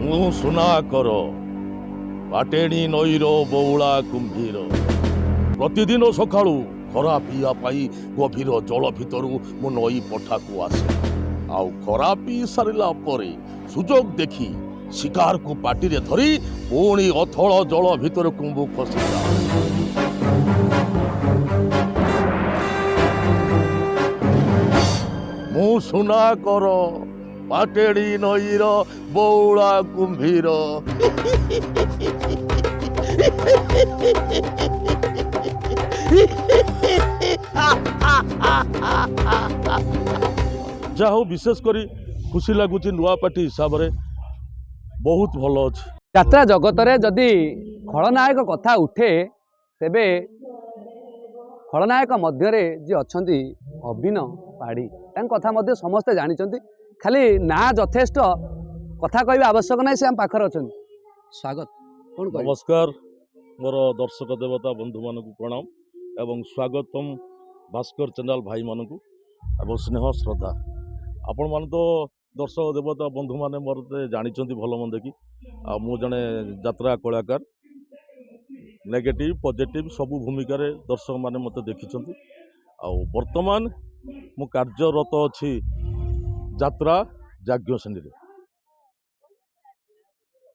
ମୁଁ ସୁନାକର ପାଟେଣୀ ନଈର ବଉଳା କୁମ୍ଭୀର। ପ୍ରତିଦିନ ସକାଳୁ ଖରା ପିଇବା ପାଇଁ ଗଭୀର ଜଳ ଭିତରୁ ମୁଁ ନଈ ପଠାକୁ ଆସେ। ଆଉ ଖରା ପିଇ ସାରିଲା ପରେ ସୁଯୋଗ ଦେଖି ଶିକାରକୁ ପାଟିରେ ଧରି ପୁଣି ଅଥଳ ଜଳ ଭିତରକୁ ମୁଁ ଖସିଯାଏ। ମୁଁ ସୁନାକର ପାଟେଣୀ ନଈର ବଉଳା କୁମ୍ଭୀର। যা হଉ ବିଶେଷ କରି ଖୁସି ଲାଗୁଛି ନୂଆପାଟି ହିସାବରେ ବହୁତ ଭଲ ଅଛି। ଯାତ୍ରା ଜଗତରେ ଯଦି ଖଳନାୟକ କଥା ଉଠେ ତେବେ ଖଳନାୟକ ମଧ୍ୟରେ ଯିଏ ଅଛନ୍ତି ଅଭିନୟ ପାଢ଼ୀ, ତାଙ୍କ କଥା ମଧ୍ୟ ସମସ୍ତେ ଜାଣିଛନ୍ତି। ଖାଲି ନାଁ ଯଥେଷ୍ଟ, କଥା କହିବା ଆବଶ୍ୟକ ନାହିଁ, ସେ ଆମ ପାଖରେ ଅଛନ୍ତି। ସ୍ୱାଗତ। କ'ଣ କହିବେ? ନମସ୍କାର, ମୋର ଦର୍ଶକ ଦେବତା ବନ୍ଧୁମାନଙ୍କୁ ପ୍ରଣାମ ଏବଂ ସ୍ୱାଗତମ ଭାସ୍କର ଚ୍ୟାନେଲ ଭାଇମାନଙ୍କୁ ଏବଂ ସ୍ନେହ ଶ୍ରଦ୍ଧା। ଆପଣମାନେ ତ ଦର୍ଶକ ଦେବତା ବନ୍ଧୁମାନେ ମୋତେ ଜାଣିଛନ୍ତି ଭଲ ମନ୍ଦ କି। ଆଉ ମୁଁ ଜଣେ ଯାତ୍ରା କଳାକାର, ନେଗେଟିଭ୍ ପଜିଟିଭ୍ ସବୁ ଭୂମିକାରେ ଦର୍ଶକମାନେ ମୋତେ ଦେଖିଛନ୍ତି। ଆଉ ବର୍ତ୍ତମାନ ମୁଁ କାର୍ଯ୍ୟରତ ଅଛି ଯାତ୍ରା ଯାଜ୍ଞସେନୀରେ।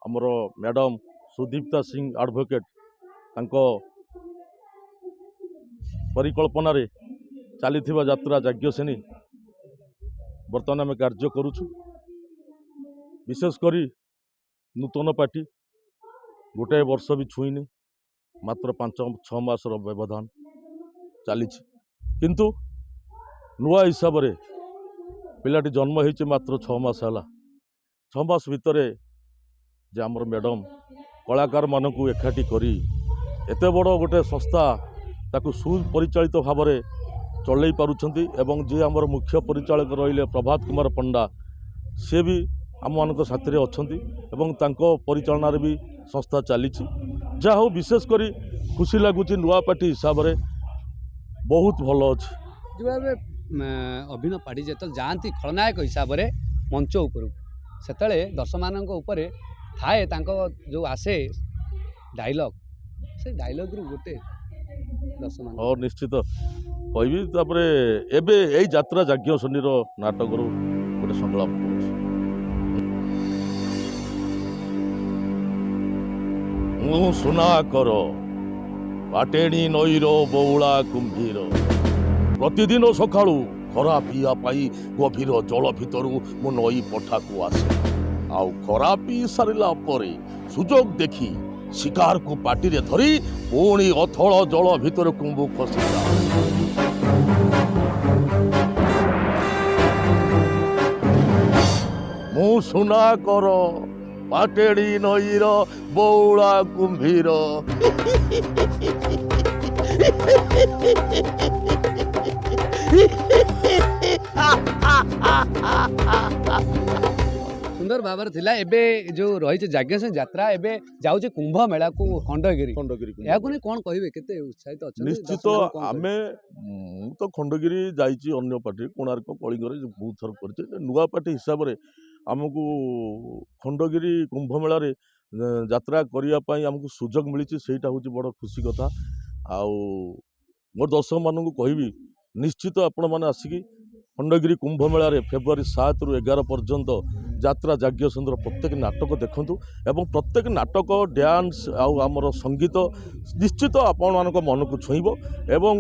ଆମର ମ୍ୟାଡ଼ାମ ସୁଦୀପ୍ତା ସିଂ ଆଡ଼ଭୋକେଟ୍ ତାଙ୍କ ପରିକଳ୍ପନାରେ ଚାଲିଥିବା ଯାତ୍ରା ଯାଜ୍ଞସେନୀ ବର୍ତ୍ତମାନ ଆମେ କାର୍ଯ୍ୟ କରୁଛୁ। ବିଶେଷ କରି ନୂତନ ପାର୍ଟି ଗୋଟାଏ ବର୍ଷ ବି ଛୁଇଁନି, ମାତ୍ର 5-6 ମାସର ବ୍ୟବଧାନ ଚାଲିଛି। କିନ୍ତୁ ନୂଆ ହିସାବରେ ପିଲାଟି ଜନ୍ମ ହେଇଛି ମାତ୍ର 6 ମାସ ହେଲା। 6 ମାସ ଭିତରେ ଯେ ଆମର ମ୍ୟାଡ଼ାମ କଳାକାରମାନଙ୍କୁ ଏକାଠି କରି ଏତେ ବଡ଼ ଗୋଟେ ସଂସ୍ଥା ତାକୁ ସୁପରିଚାଳିତ ଭାବରେ ଚଲେଇ ପାରୁଛନ୍ତି ଏବଂ ଯିଏ ଆମର ମୁଖ୍ୟ ପରିଚାଳକ ରହିଲେ ପ୍ରଭାତ କୁମାର ପଣ୍ଡା, ସିଏ ବି ଆମମାନଙ୍କ ସାଥିରେ ଅଛନ୍ତି ଏବଂ ତାଙ୍କ ପରିଚାଳନାରେ ବି ସଂସ୍ଥା ଚାଲିଛି। ଯାହା ହଉ ବିଶେଷ କରି ଖୁସି ଲାଗୁଛି ନୂଆପାଟି ହିସାବରେ ବହୁତ ଭଲ ଅଛି। ଯେଉଁ ଭାବେ ଅଭିନୟ ପାଢ଼ୀ ଯେତେବେଳେ ଯାଆନ୍ତି ଖଳନାୟକ ହିସାବରେ ମଞ୍ଚ ଉପରକୁ, ସେତେବେଳେ ଦର୍ଶକମାନଙ୍କ ଉପରେ ଥାଏ ତାଙ୍କ ଯେଉଁ ଆସେ ଡାଇଲଗ୍, ସେ ଡାଇଲଗ୍ରୁ ଗୋଟେ ଦର୍ଶକମାନ। ହଁ ନିଶ୍ଚିତ କହିବି। ତାପରେ ଏବେ ଏଇ ଯାତ୍ରା ଯାଜ୍ଞସେନୀର ନାଟକରୁ ଗୋଟେ ସଂଳାପ କରୁଛି। ମୁଁ ସୁନାକର ପାଟେଣୀ ନଈର ବଉଳା କୁମ୍ଭୀର। ପ୍ରତିଦିନ ସକାଳୁ ଖରା ପିଇବା ପାଇଁ ଗଭୀର ଜଳ ଭିତରୁ ମୁଁ ନଈ ପଠାକୁ ଆସେ। ଆଉ ଖରା ପିଇ ସାରିଲା ପରେ ସୁଯୋଗ ଦେଖି ଶିକାରକୁ ପାଟିରେ ଧରି ପୁଣି ଅଥଳ ଜଳ ଭିତରକୁ ମୁଁ ଖସିଯାଏ। ମୁଁ ସୁନାକର ପାଟେଣୀ ନଈର ବଉଳା କୁମ୍ଭୀର। ସୁନ୍ଦର ଭାବରେ ଥିଲା। ଏବେ ଯେଉଁ ରହିଛି ଯାଜ୍ଞସେନୀ ଯାତ୍ରା, ଏବେ ଯାଉଛି କୁମ୍ଭ ମେଳାକୁ ଖଣ୍ଡଗିରି। ଏହାକୁ ନେଇ କ'ଣ କହିବେ? କେତେ ଉତ୍ସାହିତ ଅଛନ୍ତି? ନିଶ୍ଚିତ ଆମେ ମୁଁ ତ ଖଣ୍ଡଗିରି ଯାଇଛି, ଅନ୍ୟ ପାର୍ଟି କୋଣାର୍କ କଳିଙ୍ଗରେ ବହୁତ ଥର କରିଛି। ନୂଆ ପାର୍ଟି ହିସାବରେ ଆମକୁ ଖଣ୍ଡଗିରି କୁମ୍ଭମେଳାରେ ଯାତ୍ରା କରିବା ପାଇଁ ଆମକୁ ସୁଯୋଗ ମିଳିଛି, ସେଇଟା ହେଉଛି ବଡ଼ ଖୁସି କଥା। ଆଉ ମୋ ଦର୍ଶକମାନଙ୍କୁ କହିବି, ନିଶ୍ଚିତ ଆପଣମାନେ ଆସିକି ଖଣ୍ଡଗିରି କୁମ୍ଭମେଳାରେ ଫେବୃଆରୀ 7ରୁ 11 ପର୍ଯ୍ୟନ୍ତ ଯାତ୍ରା ଯାଜ୍ଞସେନୀର ପ୍ରତ୍ୟେକ ନାଟକ ଦେଖନ୍ତୁ ଏବଂ ପ୍ରତ୍ୟେକ ନାଟକ ଡ୍ୟାନ୍ସ ଆଉ ଆମର ସଙ୍ଗୀତ ନିଶ୍ଚିତ ଆପଣମାନଙ୍କ ମନକୁ ଛୁଇଁବ। ଏବଂ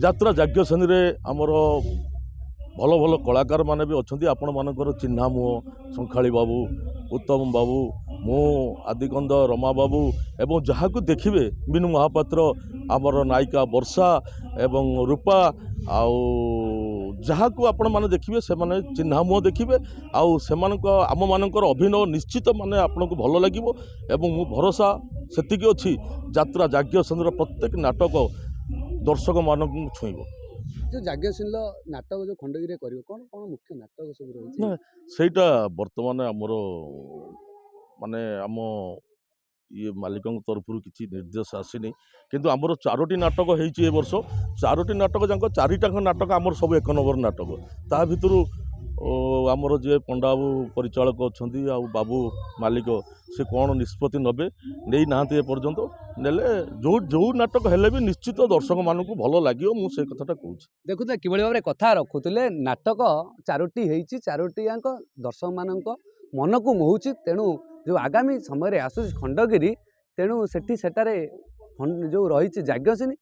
ଯାତ୍ରା ଯାଜ୍ଞସେନୀରେ ଆମର ଭଲ ଭଲ କଳାକାରମାନେ ବି ଅଛନ୍ତି। ଆପଣମାନଙ୍କର ଚିହ୍ନା ମୁହଁ ଶଙ୍ଖାଳୀ ବାବୁ, ଉତ୍ତମ ବାବୁ, ମୁଁ, ଆଦିକନ୍ଦ, ରମା ବାବୁ ଏବଂ ଯାହାକୁ ଦେଖିବେ ମିନୁ ମହାପାତ୍ର, ଆମର ନାୟିକା ବର୍ଷା ଏବଂ ରୂପା, ଆଉ ଯାହାକୁ ଆପଣମାନେ ଦେଖିବେ ସେମାନେ ଚିହ୍ନା ମୁହଁ ଦେଖିବେ। ଆଉ ସେମାନଙ୍କ ଆମମାନଙ୍କର ଅଭିନୟ ନିଶ୍ଚିତ ମାନେ ଆପଣଙ୍କୁ ଭଲ ଲାଗିବ ଏବଂ ମୁଁ ଭରସା ସେତିକି ଅଛି ଯାତ୍ରା ଯାଜ୍ଞସେନୀର ପ୍ରତ୍ୟେକ ନାଟକ ଦର୍ଶକମାନଙ୍କୁ ଛୁଇଁବ। ଯେଉଁ ଯାଜ୍ଞସେନୀର ନାଟକ ଯେଉଁ ଖଣ୍ଡଗିରିରେ କରିବ, କ'ଣ କ'ଣ ମୁଖ୍ୟ ନାଟକ ସବୁ ରହିଛି? ନା ସେଇଟା ବର୍ତ୍ତମାନ ଆମର ମାନେ ଆମ ଇଏ ମାଲିକଙ୍କ ତରଫରୁ କିଛି ନିର୍ଦ୍ଦେଶ ଆସିନି, କିନ୍ତୁ ଆମର 4ଟି ନାଟକ ହେଇଛି ଏ ବର୍ଷ। 4ଟି ନାଟକ ଯାକ 4ଟାଙ୍କ ନାଟକ ଆମର ସବୁ 1 ନମ୍ବର ନାଟକ। ତା ଭିତରୁ ଆମର ଯିଏ ପଣ୍ଡା ବାବୁ ପରିଚାଳକ ଅଛନ୍ତି ଆଉ ବାବୁ ମାଲିକ ସେ କ'ଣ ନିଷ୍ପତ୍ତି ନେବେ ନେଇ ନାହାନ୍ତି ଏପର୍ଯ୍ୟନ୍ତ। ନେଲେ ଯେଉଁ ନାଟକ ହେଲେ ବି ନିଶ୍ଚିତ ଦର୍ଶକମାନଙ୍କୁ ଭଲ ଲାଗିବ, ମୁଁ ସେ କଥାଟା କହୁଛି। ଦେଖୁଥିଲେ କିଭଳି ଭାବରେ କଥା ରଖୁଥିଲେ। ନାଟକ 4ଟି ହେଇଛି, 4ଟି ଯାକ ଦର୍ଶକମାନଙ୍କ ମନକୁ ମୋହୁଛି। ତେଣୁ ଯେଉଁ ଆଗାମୀ ସମୟରେ ଆସୁଛି ଖଣ୍ଡଗିରି, ତେଣୁ ସେଠାରେ ଯେଉଁ ରହିଛି ଯାଜ୍ଞସେନୀ